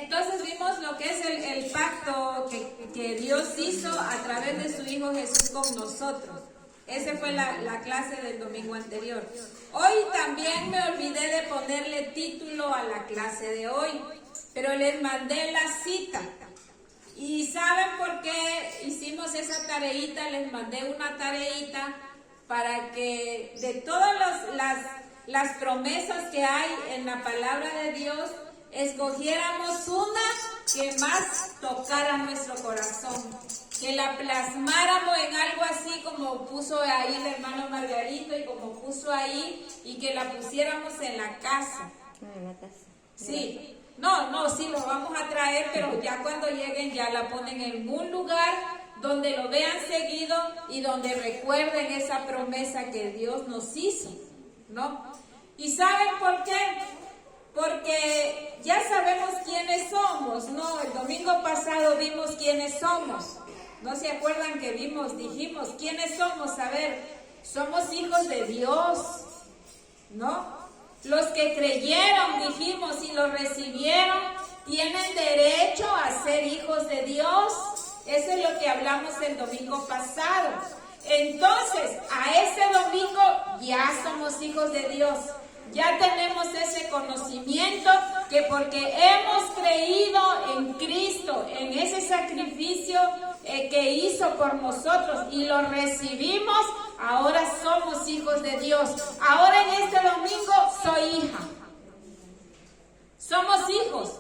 Entonces vimos lo que es el pacto que Dios hizo a través de su Hijo Jesús con nosotros. Esa fue la clase del domingo anterior. Hoy también me olvidé de ponerle título a la clase de hoy, pero les mandé la cita. ¿Y saben por qué hicimos esa tareita? Les mandé una tareita para que de todas las promesas que hay en la palabra de Dios, escogiéramos una que más tocara nuestro corazón, que la plasmáramos en algo así como puso ahí el hermano Margarito y como puso ahí, y que la pusiéramos en la casa. En la casa. Sí, no, sí lo vamos a traer, pero ya cuando lleguen ya la ponen en un lugar donde lo vean seguido y donde recuerden esa promesa que Dios nos hizo, ¿no? ¿Y saben por qué? Porque ya sabemos quiénes somos, ¿no? El domingo pasado vimos quiénes somos. ¿No se acuerdan que dijimos quiénes somos? A ver, somos hijos de Dios, ¿no? Los que creyeron, dijimos, y lo recibieron, tienen derecho a ser hijos de Dios. Eso es lo que hablamos el domingo pasado. Entonces, a este domingo ya somos hijos de Dios. Ya tenemos ese conocimiento que porque hemos creído en Cristo, en ese sacrificio que hizo por nosotros y lo recibimos, ahora somos hijos de Dios. Ahora en este domingo soy hija. Somos hijos,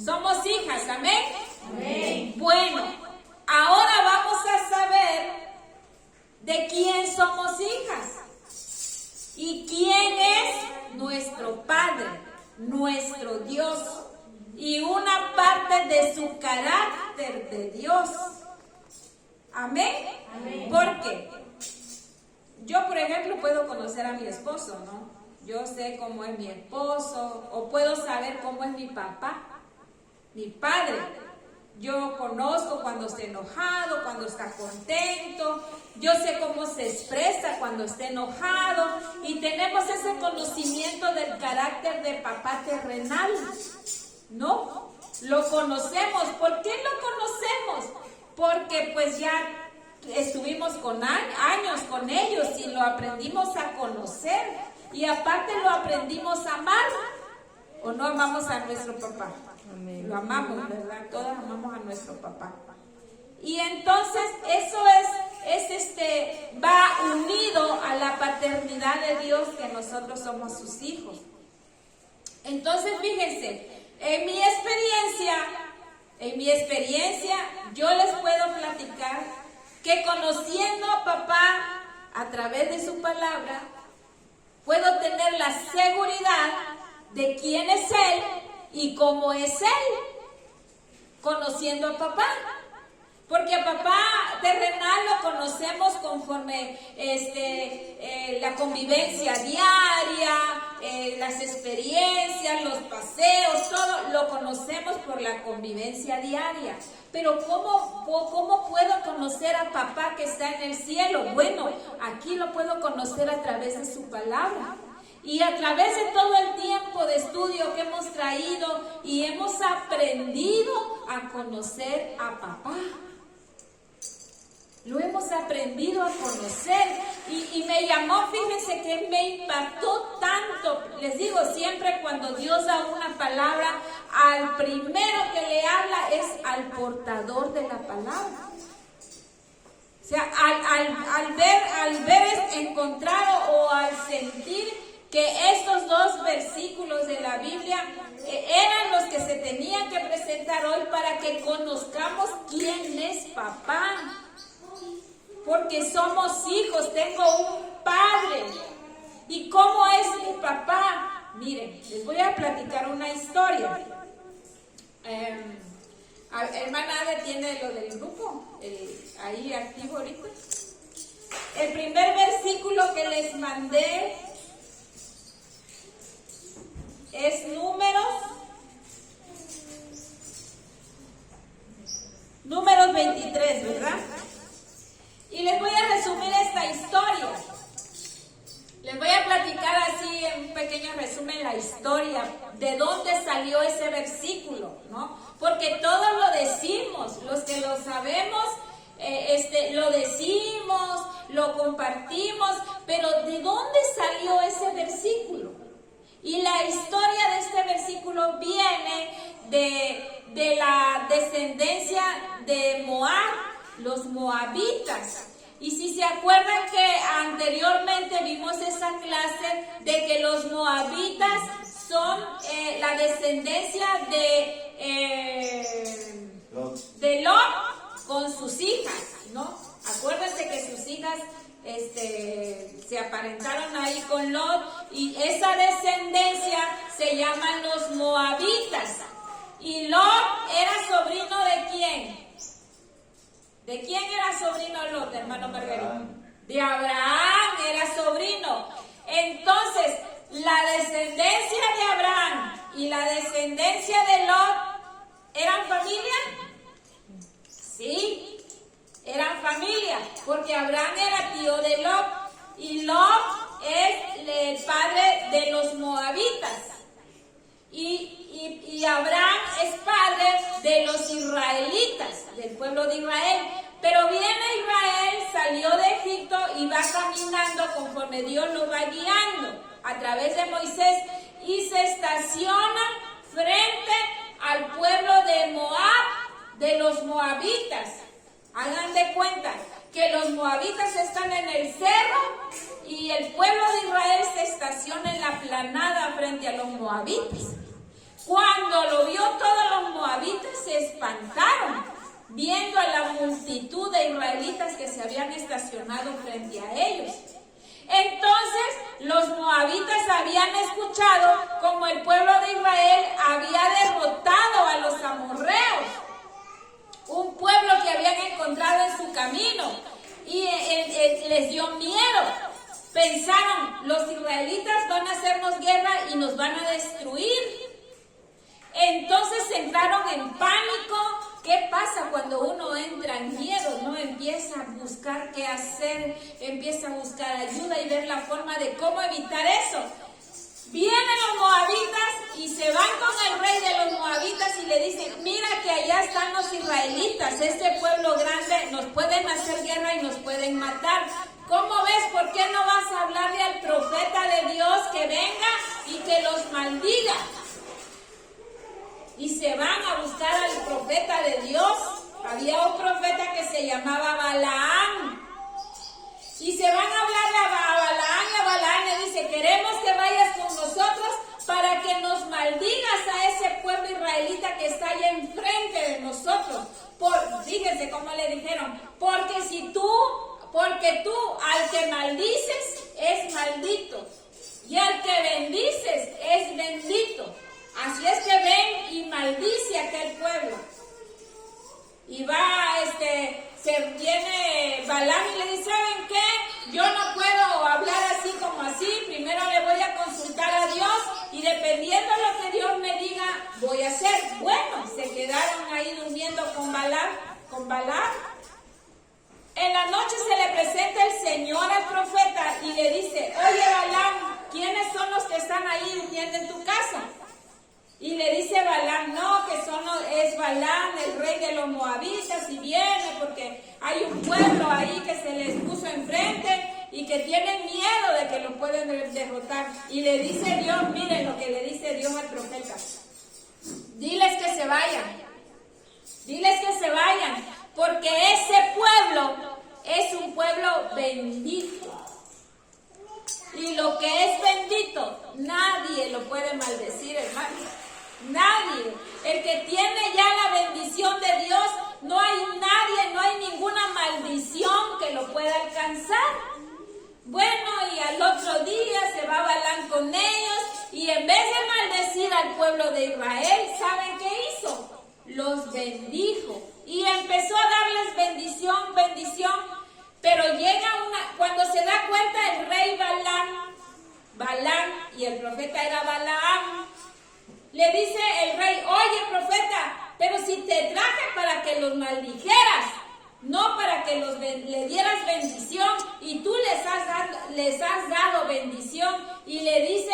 somos hijas, ¿amén? Amén. Bueno, ahora vamos a saber de quién somos hijas y quién es nuestro Padre, nuestro Dios, y una parte de su carácter de Dios. Amén. Amén. Porque yo, por ejemplo, puedo conocer a mi esposo, ¿no? Yo sé cómo es mi esposo, o puedo saber cómo es mi papá, mi padre. Yo conozco cuando está enojado, cuando está contento. Yo sé cómo se expresa cuando está enojado. Y tenemos ese conocimiento del carácter de papá terrenal, ¿no? Lo conocemos. ¿Por qué lo conocemos? Porque pues ya estuvimos con años con ellos y lo aprendimos a conocer. Y aparte lo aprendimos a amar. ¿O no amamos a nuestro papá? Amén. Lo amamos, ¿verdad? Todos amamos a nuestro papá. Y entonces eso va unido a la paternidad de Dios, que nosotros somos sus hijos. Entonces fíjense, en mi experiencia yo les puedo platicar que conociendo a papá a través de su palabra, puedo tener la seguridad de quién es él y cómo es él, conociendo a papá. Porque a papá terrenal lo conocemos conforme la convivencia diaria, las experiencias, los paseos, todo lo conocemos por la convivencia diaria. Pero ¿cómo puedo conocer a papá que está en el cielo? Bueno, aquí lo puedo conocer a través de su palabra. Y a través de todo el tiempo de estudio que hemos traído y hemos aprendido a conocer a papá. Lo hemos aprendido a conocer y me llamó, fíjense que me impactó tanto. Les digo, siempre cuando Dios da una palabra, al primero que le habla es al portador de la palabra. O sea, al ver encontrar o al sentir que estos dos versículos de la Biblia eran los que se tenían que presentar hoy para que conozcamos quién es papá. Porque somos hijos, tengo un padre. ¿Y cómo es mi papá? Miren, les voy a platicar una historia. Hermana Ade tiene lo del grupo ahí activo ahorita. El primer versículo que les mandé es Números 23, ¿verdad? Y les voy a resumir esta historia. Les voy a platicar así en un pequeño resumen la historia, de dónde salió ese versículo, ¿no? Porque todos lo decimos, los que lo sabemos, lo decimos, lo compartimos, pero ¿de dónde salió ese versículo? Y la historia de este versículo viene de la descendencia de Moab, los moabitas. Y si se acuerdan que anteriormente vimos esa clase de que los moabitas son la descendencia de Lot con sus hijas, ¿no? Acuérdense que sus hijas se aparentaron ahí con Lot, y esa descendencia se llaman los moabitas. Y Lot era sobrino ¿de quién? ¿De quién era sobrino Lot, hermano Margarito? De Abraham era sobrino. Entonces, la descendencia de Abraham y la descendencia de Lot, ¿eran familia? Sí, eran familia, porque Abraham era tío de Lot, y Lot es el padre de los moabitas. Y Abraham es padre de los israelitas, del pueblo de Israel. Pero viene Israel, salió de Egipto y va caminando conforme Dios lo va guiando a través de Moisés, y se estaciona frente al pueblo de Moab, de los moabitas. Hagan de cuenta que los moabitas están en el cerro y el pueblo de Israel se estaciona en la planada frente a los moabitas. Cuando lo vio todos los moabitas se espantaron, viendo a la multitud de israelitas que se habían estacionado frente a ellos. Entonces los moabitas habían escuchado como el pueblo de Israel había derrotado a los amorreos, un pueblo que habían encontrado en su camino, y les dio miedo. Pensaron, los israelitas van a hacernos guerra y nos van a destruir. Entonces entraron en pánico. ¿Qué pasa cuando uno entra en miedo? ¿No? Empieza a buscar qué hacer, empieza a buscar ayuda y ver la forma de cómo evitar eso. Vienen los moabitas y se van con el rey de los moabitas y le dicen: mira que allá están los israelitas, este pueblo grande, nos pueden hacer guerra y nos pueden matar. ¿Cómo ves? ¿Por qué no vas a hablarle al profeta de Dios que venga y que los maldiga? Y se van a buscar al profeta de Dios. Había un profeta que se llamaba Balaam. Y se van a hablar a Balaam, y a Balaam le dice: queremos que vayas con nosotros para que nos maldigas a ese pueblo israelita que está allá enfrente de nosotros. Fíjense cómo le dijeron: porque tú al que maldices es maldito, y al que bendices es bendito. Así es que ven y maldice a aquel pueblo. Y se viene Balaam y le dice: ¿saben qué? Yo no puedo hablar así como así, primero le voy a consultar a Dios, y dependiendo de lo que Dios me diga, voy a hacer. Bueno, se quedaron ahí durmiendo con Balaam. En la noche se le presenta el Señor al profeta y le dice: oye Balaam, ¿quiénes son los que están ahí durmiendo en tu casa? Y le dice Balaam: no, es Balaam, el rey de los moabitas, y viene porque hay un pueblo ahí que se les puso enfrente y que tienen miedo de que lo pueden derrotar. Y le dice Dios, miren lo que le dice Dios al profeta: diles que se vayan, porque ese pueblo es un pueblo bendito. Y lo que es bendito, nadie lo puede maldecir, hermano. Nadie. El que tiene ya la bendición de Dios, no hay nadie, no hay ninguna maldición que lo pueda alcanzar. Bueno, y al otro día se va Balaam con ellos, y en vez de maldecir al pueblo de Israel, ¿saben qué hizo? Los bendijo y empezó a darles bendición. Pero cuando se da cuenta el rey Balaam, y el profeta era Balaam, le dice el rey: oye profeta, pero si te traje para que los maldijeras, no para que le dieras bendición, y tú les has dado bendición. Y le dice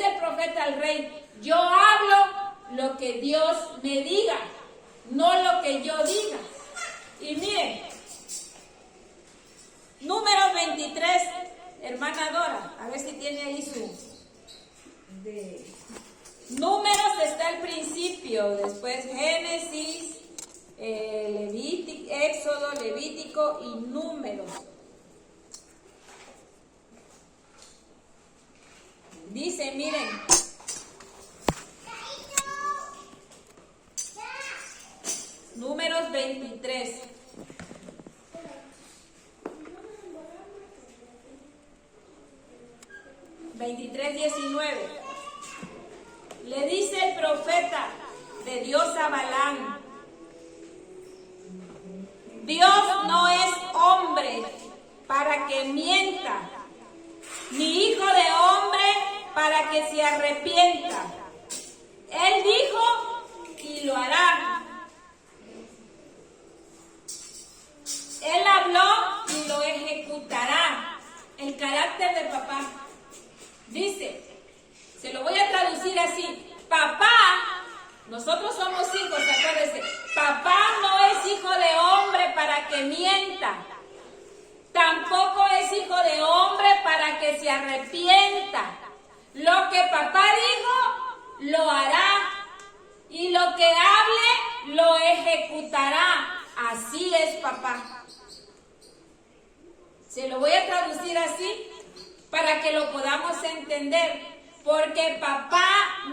el profeta al rey: yo hablo que Dios me diga, no lo que yo diga. Y miren, Números 23, hermana Dora, a ver si tiene ahí Números está al principio, después Génesis, Éxodo, Levítico y Números. Dice, miren, Números 23. Le dice el profeta de Dios a Balaam: Dios no es hombre para que mienta, ni hijo de hombre para que se arrepienta. Él dijo y lo hará. Él habló y lo ejecutará. El carácter de papá. Dice, se lo voy a traducir así: papá, nosotros somos hijos, acuérdense, papá no es hijo de hombre para que mienta, tampoco es hijo de hombre para que se arrepienta. Lo que papá dijo, lo hará, y lo que hable, lo ejecutará. Así es papá. Se lo voy a traducir así para que lo podamos entender, porque papá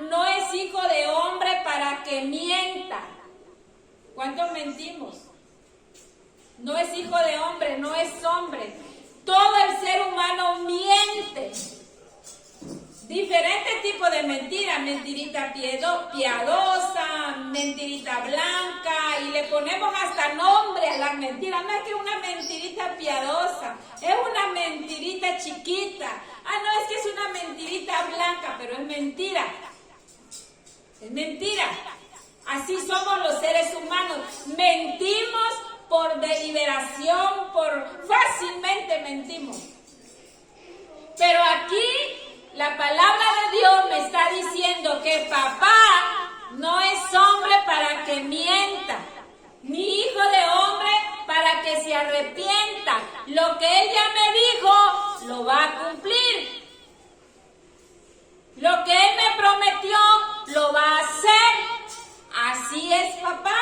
no es hijo de hombre para que mienta. ¿Cuántos mentimos? No es hijo de hombre, no es hombre. Todo el ser humano miente. Diferentes tipos de mentiras: mentirita piadosa, mentirita blanca, y le ponemos hasta nombre a las mentiras. No es que una mentirita piadosa, es una mentirita chiquita. No, es que es una mentirita blanca, pero es mentira. Es mentira. Así somos los seres humanos. Mentimos por deliberación, fácilmente mentimos. Pero aquí la palabra de Dios me está diciendo que papá no es hombre para que mienta, ni hijo de hombre para que se arrepienta. Lo que él ya me dijo, lo va a cumplir. Lo que él me prometió, lo va a hacer. Así es papá.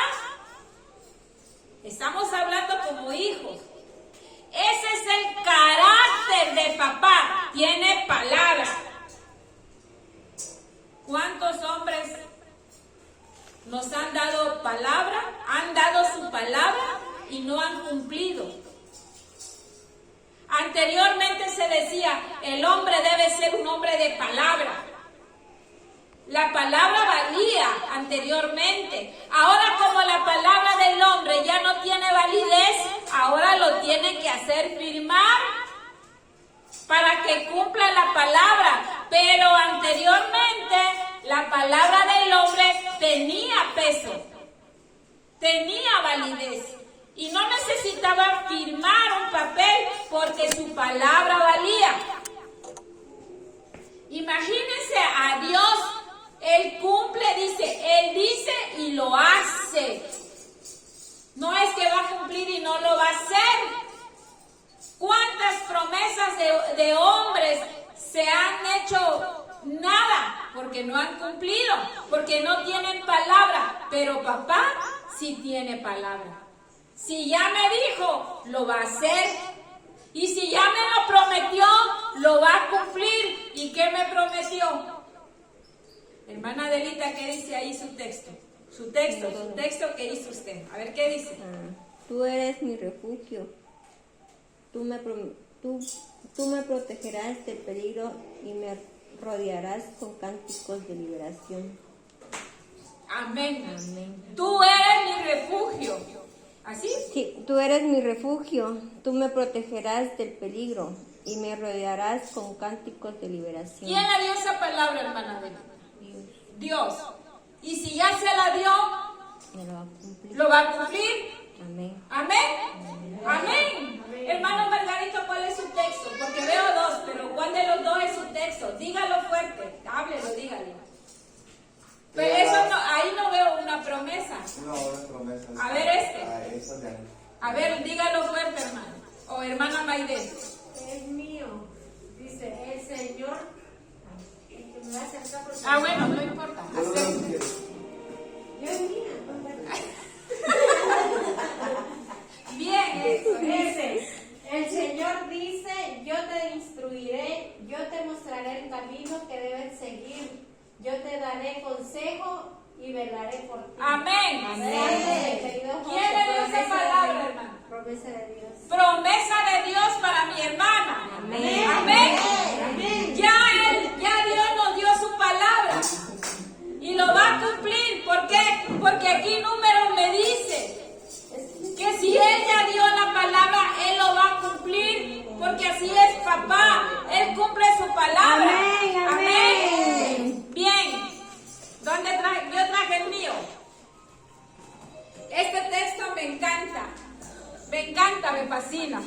Estamos hablando como hijos. Ese es el carácter de papá. Tiene palabra. ¿Cuántos hombres nos han dado palabra? Han dado su palabra y no han cumplido. Anteriormente se decía, el hombre debe ser un hombre de palabra. La palabra valía anteriormente. Ahora, como la palabra del hombre ya no tiene validez, ahora lo tiene que hacer firmar para que cumpla la palabra. Pero anteriormente la palabra del hombre tenía peso, tenía validez, y no necesitaba firmar un papel porque su palabra valía. Imagínense a Dios. Él cumple, Él dice y lo hace. No es que va a cumplir y no lo va a hacer. ¿Cuántas promesas de hombres se han hecho nada? Porque no han cumplido, porque no tienen palabra. Pero papá sí tiene palabra. Si ya me dijo, lo va a hacer. Y si ya me lo prometió, lo va a cumplir. ¿Y qué me prometió? Hermana Adelita, ¿qué dice ahí su texto? Su texto que hizo usted. A ver, ¿qué dice? Tú eres mi refugio. Tú me protegerás del peligro y me rodearás con cánticos de liberación. Amén. Amén. Tú eres mi refugio. ¿Así? Sí, tú eres mi refugio. Tú me protegerás del peligro y me rodearás con cánticos de liberación. ¿Quién le dio esa palabra, hermana Adelita? Dios. Y si ya se la dio, ¿lo va a cumplir? Amén. Amén. Amén. Hermano Margarito, ¿cuál es su texto? Porque veo dos, pero ¿cuál de los dos es su texto? Dígalo fuerte, háblelo, dígalo. Pero eso no, ahí no Una hora de promesas. A ver este. Esa de ahí. A ver, dígalo fuerte, hermano. O hermana Maide. Es mío. Dice, el Señor. El que me va a acercar por Ah, bueno, no importa. Yo lo Acepta. quiero. Yo es mía. Bien, eso. Dice, el Señor dice, yo te instruiré, yo te mostraré el camino que debes seguir, yo te daré consejo y velaré por ti. Amén. ¿Quién le dio esa palabra, hermano? Promesa de Dios. Promesa de Dios para mi hermana. Amén. Amén. Ya Dios nos dio su palabra y lo va a cumplir. ¿Por qué? Porque aquí Números me dice que si Él ya dio la palabra, Él lo va a cumplir, porque así es papá. Él cumple su palabra. Amén, amén. Bien. ¿Dónde traje? Yo traje el mío. Este texto me encanta. Me encanta, me fascina.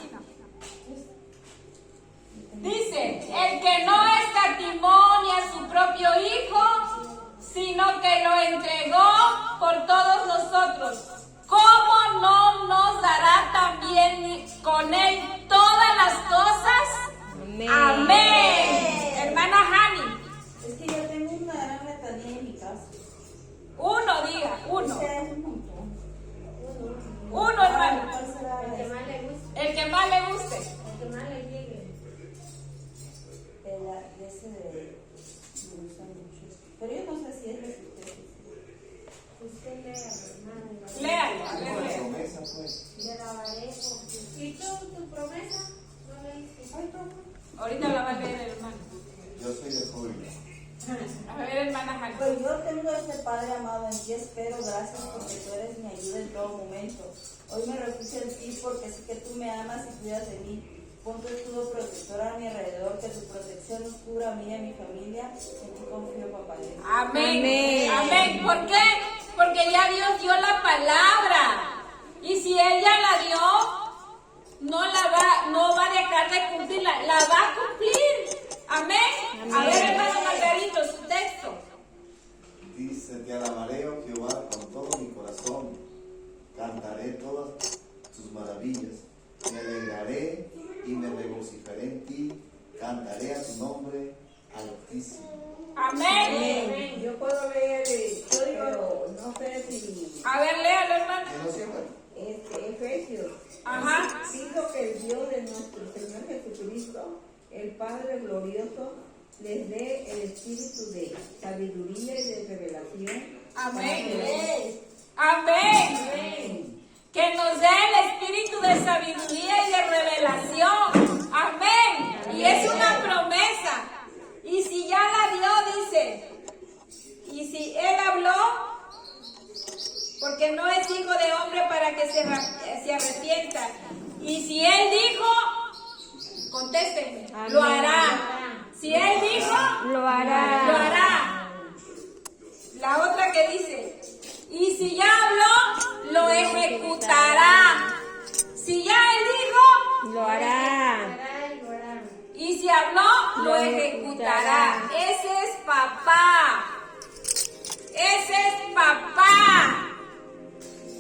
Dice, el que no escatimó ni a su propio hijo, sino que lo entregó por todos nosotros, ¿cómo no nos dará también con él todas las cosas? Amén. Amén. Hermana Hani, Es que yo tengo una gran letanía en mi casa. uno diga, uno. Es un montón. Uno, hermano. ¿Cuál será El que más le guste, El que más le guste. el que más le llegue. de ese de... Me gusta mucho. Pero yo no sé si es de ustedes. Usted lea, hermano. Léalo. Algo de promesa, pues. Le lavaré por ti. ¿Y tú, tu promesa? ¿No leíste? Ay, Ahorita la va a leer el hermano. Yo soy de Júbilo. A ver, hermana Hani. Pues yo tengo este Padre amado, en ti espero, gracias porque tú eres mi ayuda en todo momento. Hoy me refugio en ti porque sé que tú me amas y cuidas de mí. Pon tu escudo protector a mi alrededor, que tu protección nos cubra a mí y a mi familia. En ti confío, papá Dios. Amén. Amén. Amén. ¿Por qué? Porque ya Dios dio la palabra. Y si Él ya la dio, no va a dejar de cumplirla, la va a cumplir. Amén. A ver, hermano Margarito, su texto. Dice, te alabaré, oh Jehová, con todo mi corazón. Cantaré todas tus maravillas. Me alegraré y me regocijaré en ti. Cantaré a tu nombre altísimo. Amén. Yo puedo leer el código, no sé si A ver, léalo, hermano. Que no siempre. Efesios. Ajá. Pido que el Dios de nuestro Señor Jesucristo, el Padre glorioso, les dé el espíritu de sabiduría y de revelación. Amén. Amén. Que nos dé el espíritu de sabiduría y de revelación. Amén. Y es una promesa. Y si ya la dio, dice. Y si Él habló, porque no es hijo de hombre para que se arrepienta. Y si Él dijo, contéstenme, Amén. lo hará. Si Él dijo, Lo hará. lo hará. La otra que dice, y si ya habló, lo ejecutará. Si ya Él dijo, Lo hará. Hará y lo hará. y si habló, lo ejecutará. Ese es papá. Ese es papá.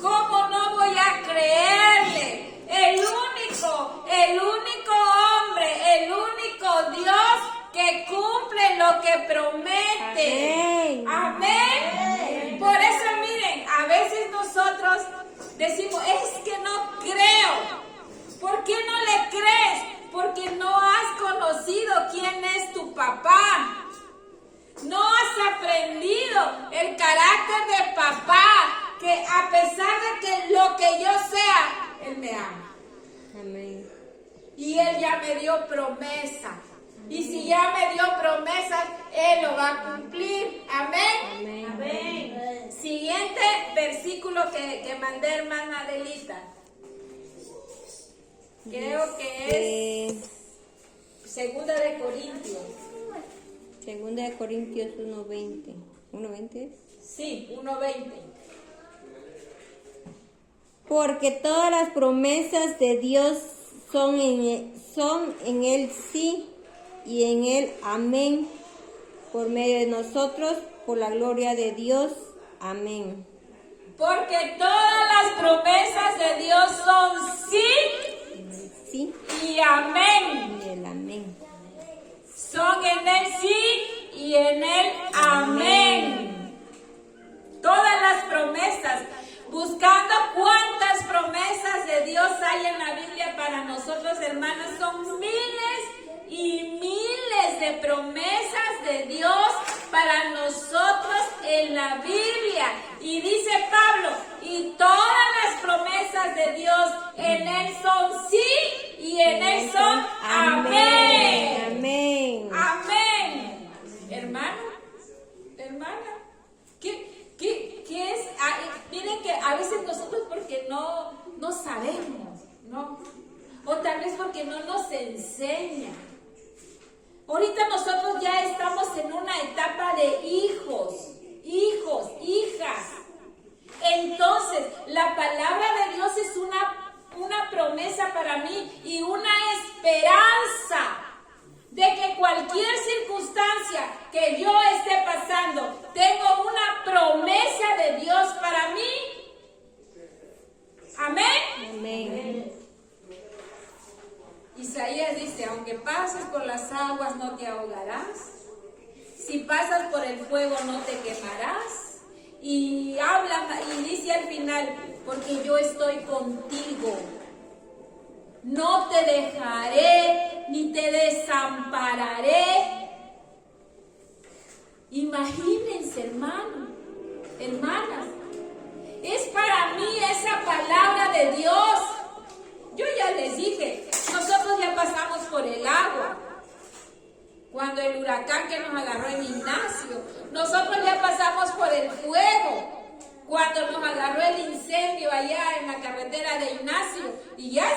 ¿Cómo no voy a creerle? El único hombre, el único Dios que cumple lo que promete. Amén. Amén. Por eso miren, a veces nosotros decimos, es que no creo. ¿Por qué no le crees? Porque no has conocido quién es tu papá. No has aprendido el carácter de papá, que a pesar de que lo que yo sea, Él me ama. Amén. Y Él ya me dio promesa. Y si ya me dio promesas, Él lo va a cumplir. Amén. Amén. Siguiente versículo que mandé, hermana Adelita. Creo que es Segunda de Corintios. Segunda de Corintios 1:20. ¿1:20 es? Sí, 1:20. Porque todas las promesas de Dios son en Él sí y en Él amén. Por medio de nosotros, por la gloria de Dios. Amén. Porque todas las promesas de Dios son sí Sí y amén. y el amén. Son en el sí y en el amén. Todas las promesas. Buscando cuántas promesas de Dios hay en la Biblia para nosotros, hermanos, son miles y miles de promesas de Dios para nosotros en la Biblia. Y dice Pablo, y todas las promesas de Dios en Él son sí y en Él son amén. Amén. Amén. Hermano, hermana, ¿qué es? Miren que a veces nosotros porque no sabemos, ¿no? O tal vez porque no nos enseñan. Ahorita nosotros ya estamos en una etapa de hijos, hijas. Entonces, la palabra de Dios es una promesa para mí y una esperanza de que cualquier circunstancia que yo esté pasando, tengo una promesa de Dios para mí. Amén. Amén. Isaías dice, aunque pases por las aguas no te ahogarás, si pasas por el fuego no te quemarás. Y habla y dice al final, porque yo estoy contigo. No te dejaré ni te desampararé. Imagínense, hermanos, hermanas, es para mí esa palabra de Dios. Yo ya les dije, nosotros ya pasamos por el agua. Cuando el huracán que nos agarró en Ignacio, nosotros ya pasamos por el fuego. Cuando nos agarró el incendio allá en la carretera de Ignacio, y ya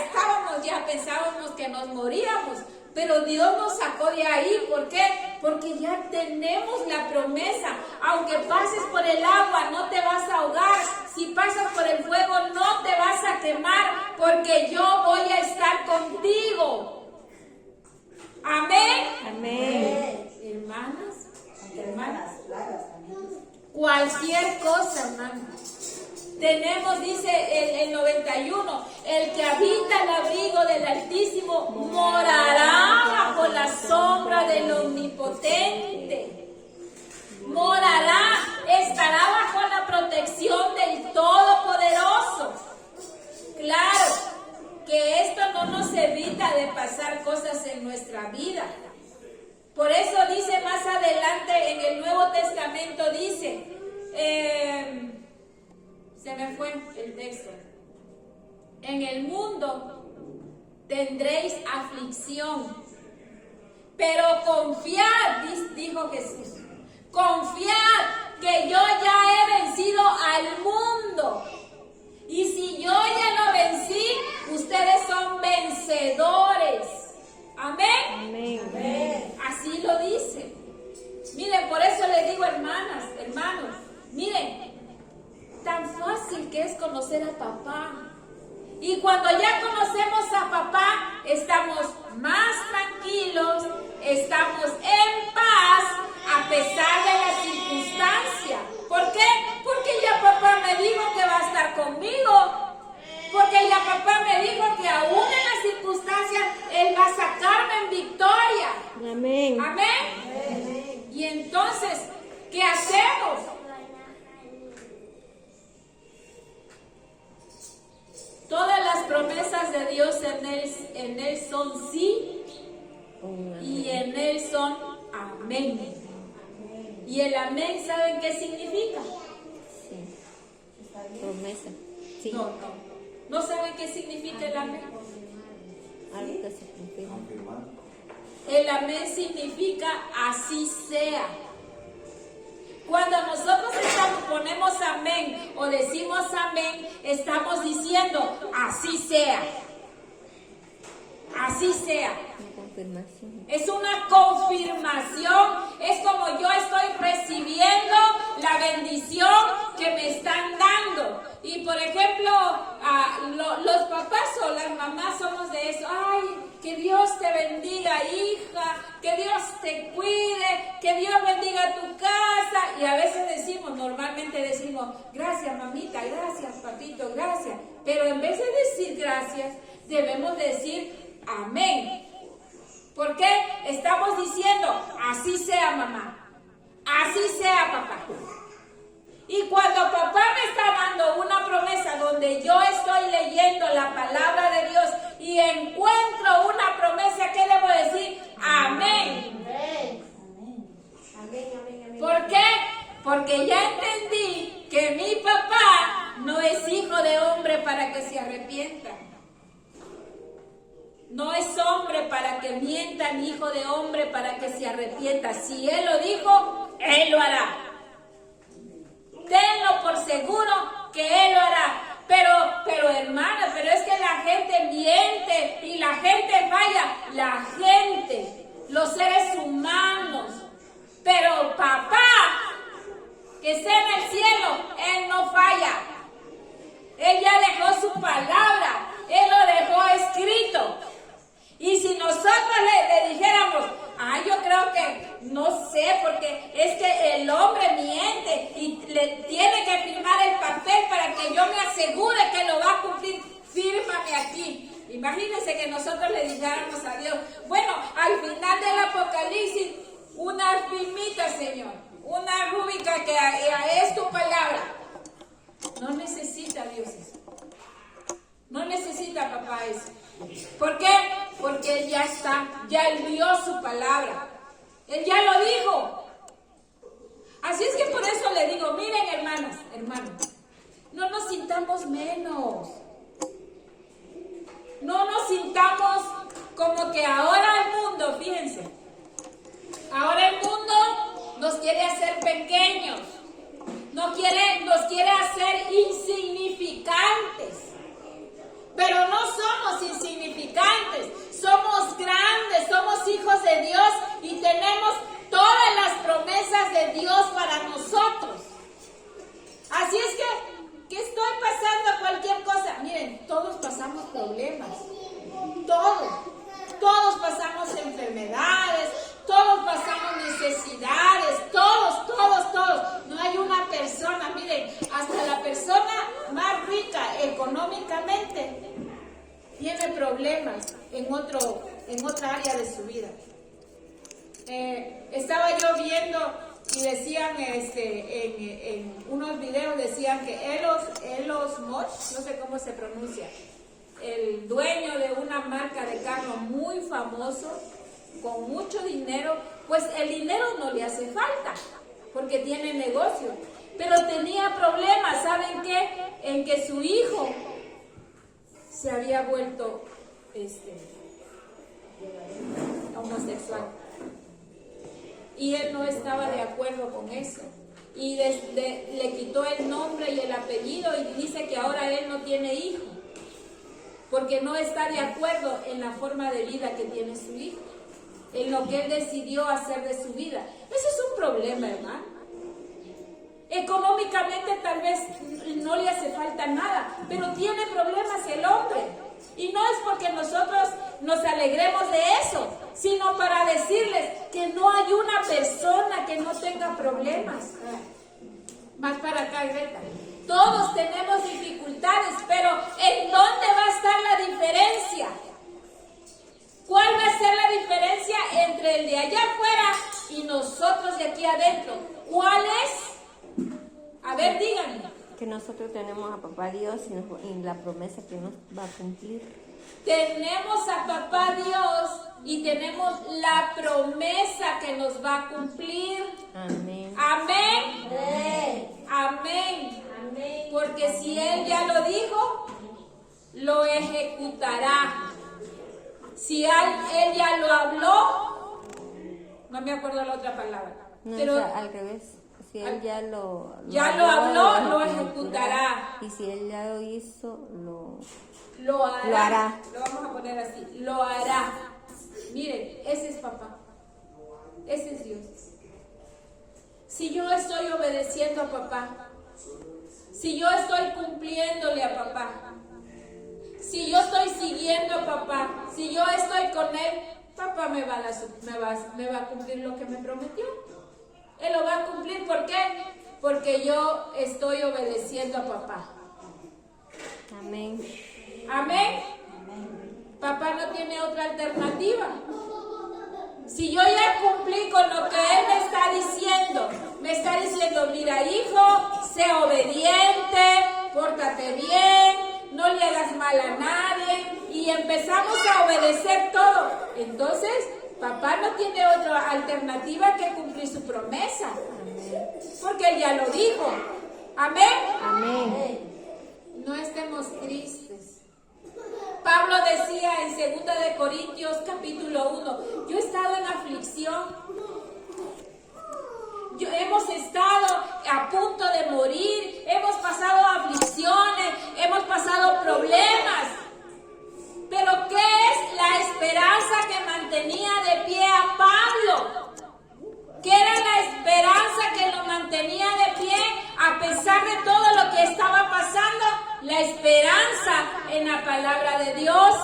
pensábamos que nos moríamos, pero Dios nos sacó de ahí. ¿Por qué? Porque ya tenemos la promesa. Aunque pases por el agua, no te vas a ahogar. Si pasas por el fuego, no te vas a quemar, porque yo voy a estar contigo. Amén. Amén. Hermanas, cualquier cosa, hermanos. Tenemos, dice el 91, el que habita el abrigo del Altísimo morará bajo la sombra del Omnipotente. Morará, estará bajo la protección del Todopoderoso. Claro que esto no nos evita de pasar cosas en nuestra vida. Por eso dice más adelante en el Nuevo Testamento, dice, se me fue el texto, en el mundo tendréis aflicción, pero confiad, dijo Jesús, confiad que yo ya he vencido al mundo. Y si yo ya lo vencí, ustedes son vencedores. Amén. Amén. Así lo dice. Miren, por eso le digo, hermanas, hermanos, miren, tan fácil que es conocer a papá. Y cuando ya conocemos a papá, estamos más tranquilos, estamos en paz, a pesar de la circunstancia. ¿Por qué? Porque ya papá me dijo que va a estar conmigo. Porque ya papá me dijo que aún en las circunstancias Él va a sacarme en victoria. Amén. Amén. Y entonces, ¿qué hacemos? Todas las promesas de Dios en él son sí y en Él son amén. Y el amén, ¿saben qué significa? Sí. Promesa. Sí. ¿No saben qué significa el amén? Algo que se confirma. Confirmar. El amén significa así sea. Cuando nosotros ponemos amén o decimos amén, estamos diciendo así sea. Así sea. Una confirmación. Es una confirmación. Es como yo estoy recibiendo la bendición que me están dando. Y por ejemplo, los papás o las mamás somos de eso. Ay, que Dios te bendiga, hija, que Dios te cuide, que Dios bendiga tu casa. Y a veces decimos, normalmente decimos, gracias mamita, gracias papito, gracias. Pero en vez de decir gracias, debemos decir amén. ¿Por qué? Estamos diciendo, así sea mamá, así sea papá. Y cuando papá me está dando una promesa donde yo estoy leyendo la palabra de Dios y encuentro una promesa, ¿qué debo decir? Amén. ¿Por qué? Porque ya entendí que mi papá no es hijo de hombre para que se arrepienta. No es hombre para que mienta, ni hijo de hombre para que se arrepienta. Si Él lo dijo, Él lo hará. Tenlo por seguro que Él lo hará. Pero hermana, pero es que la gente miente y la gente falla. La gente, los seres humanos. Pero papá, que está en el cielo, Él no falla. Él ya dejó su palabra. Él lo dejó escrito. Y si nosotros le dijéramos, yo creo que, no sé, porque es que el hombre miente y le tiene que firmar el papel para que yo me asegure que lo va a cumplir, fírmame aquí. Imagínense que nosotros le dijéramos a Dios, bueno, al final del Apocalipsis, una firmita, Señor, una rúbrica que es tu palabra. No necesita Dios eso. No necesita papá eso. ¿Por qué? Porque Él ya está, ya Él dio su palabra. Él ya lo dijo. Así es que por eso le digo, miren hermanos, no nos sintamos menos. No nos sintamos como que ahora el mundo, fíjense, ahora el mundo nos quiere hacer pequeños, nos quiere hacer insignificantes. Pero no somos insignificantes, somos grandes, somos hijos de Dios y tenemos todas las promesas de Dios para nosotros. Así es que estoy pasando cualquier cosa. Miren, todos pasamos problemas, todos pasamos enfermedades, todos pasamos necesidades, todos. No hay una persona, miren, hasta la persona más rica económicamente tiene problemas en otra área de su vida. Estaba yo viendo y decían en unos videos, decían que Elon Musk, no sé cómo se pronuncia, el dueño de una marca de carro muy famoso, con mucho dinero, pues el dinero no le hace falta, porque tiene negocio, pero tenía problemas, ¿saben qué? En que su hijo se había vuelto homosexual, y él no estaba de acuerdo con eso, y le quitó el nombre y el apellido, y dice que ahora él no tiene hijo, porque no está de acuerdo en la forma de vida que tiene su hijo, en lo que él decidió hacer de su vida. Ese es un problema, hermano. Económicamente tal vez no le hace falta nada, pero tiene problemas el hombre. Y no es porque nosotros nos alegremos de eso, sino para decirles que no hay una persona que no tenga problemas. Más para acá, Greta. Todos tenemos dificultades, pero ¿en dónde va a estar la diferencia? ¿Cuál va a ser la diferencia entre el de allá afuera y nosotros de aquí adentro? ¿Cuál es? A ver, díganme. Que nosotros tenemos a papá Dios y la promesa que nos va a cumplir. Tenemos a papá Dios y tenemos la promesa que nos va a cumplir. Amén. Amén. Amén. Amén. Porque si Él ya lo dijo, lo ejecutará. Si Él ya lo habló, no me acuerdo la otra palabra. No, pero al revés. Si Él ya lo habló, lo ejecutará. Y si Él ya lo hizo, lo hará. Lo hará. Lo vamos a poner así. Lo hará. Miren, ese es papá. Ese es Dios. Si yo estoy obedeciendo a papá, si yo estoy cumpliéndole a papá, si yo estoy siguiendo a papá, si yo estoy con Él, papá me va a cumplir lo que me prometió. Él lo va a cumplir. ¿Por qué? Porque yo estoy obedeciendo a papá. Amén. Amén. Papá no tiene otra alternativa. Si yo ya cumplí con lo que Él me está diciendo, mira hijo, sé obediente, pórtate bien, no le hagas mal a nadie, y empezamos a obedecer todo. Entonces, papá no tiene otra alternativa que cumplir su promesa, porque Él ya lo dijo. Amén. Amén. No estemos tristes. Pablo decía en 2 de Corintios capítulo 1, yo he estado en aflicción, hemos estado a punto de morir, hemos pasado aflicciones, hemos pasado problemas, pero ¿qué es la esperanza que mantenía de pie a Pablo? ¿Qué era la esperanza que lo mantenía de pie a pesar de todo lo que estaba pasando? La esperanza en la palabra de Dios.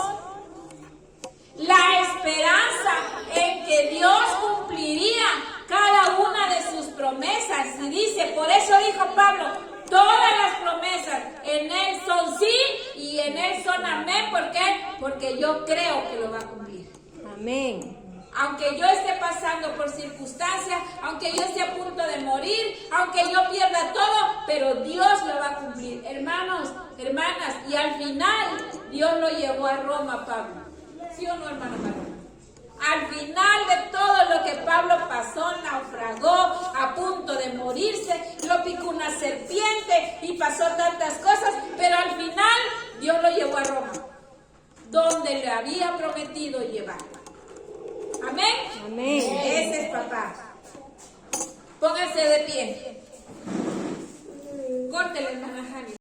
La esperanza en que Dios cumpliría cada una de sus promesas. Y dice, por eso dijo Pablo, todas las promesas en Él son sí y en Él son amén. ¿Por qué? Porque yo creo que lo va a cumplir. Amén. Aunque yo esté pasando por circunstancias, aunque yo esté a punto de morir, aunque yo pierda todo, pero Dios lo va a cumplir. Hermanos, hermanas, y al final Dios lo llevó a Roma, Pablo. ¿Sí o no, hermano Pablo? Al final de todo lo que Pablo pasó, naufragó, a punto de morirse, lo picó una serpiente y pasó tantas cosas, pero al final Dios lo llevó a Roma, donde le había prometido llevarlo. Amén. Amén. Ese es papá. Pónganse de pie. Córtele, hermana Jani.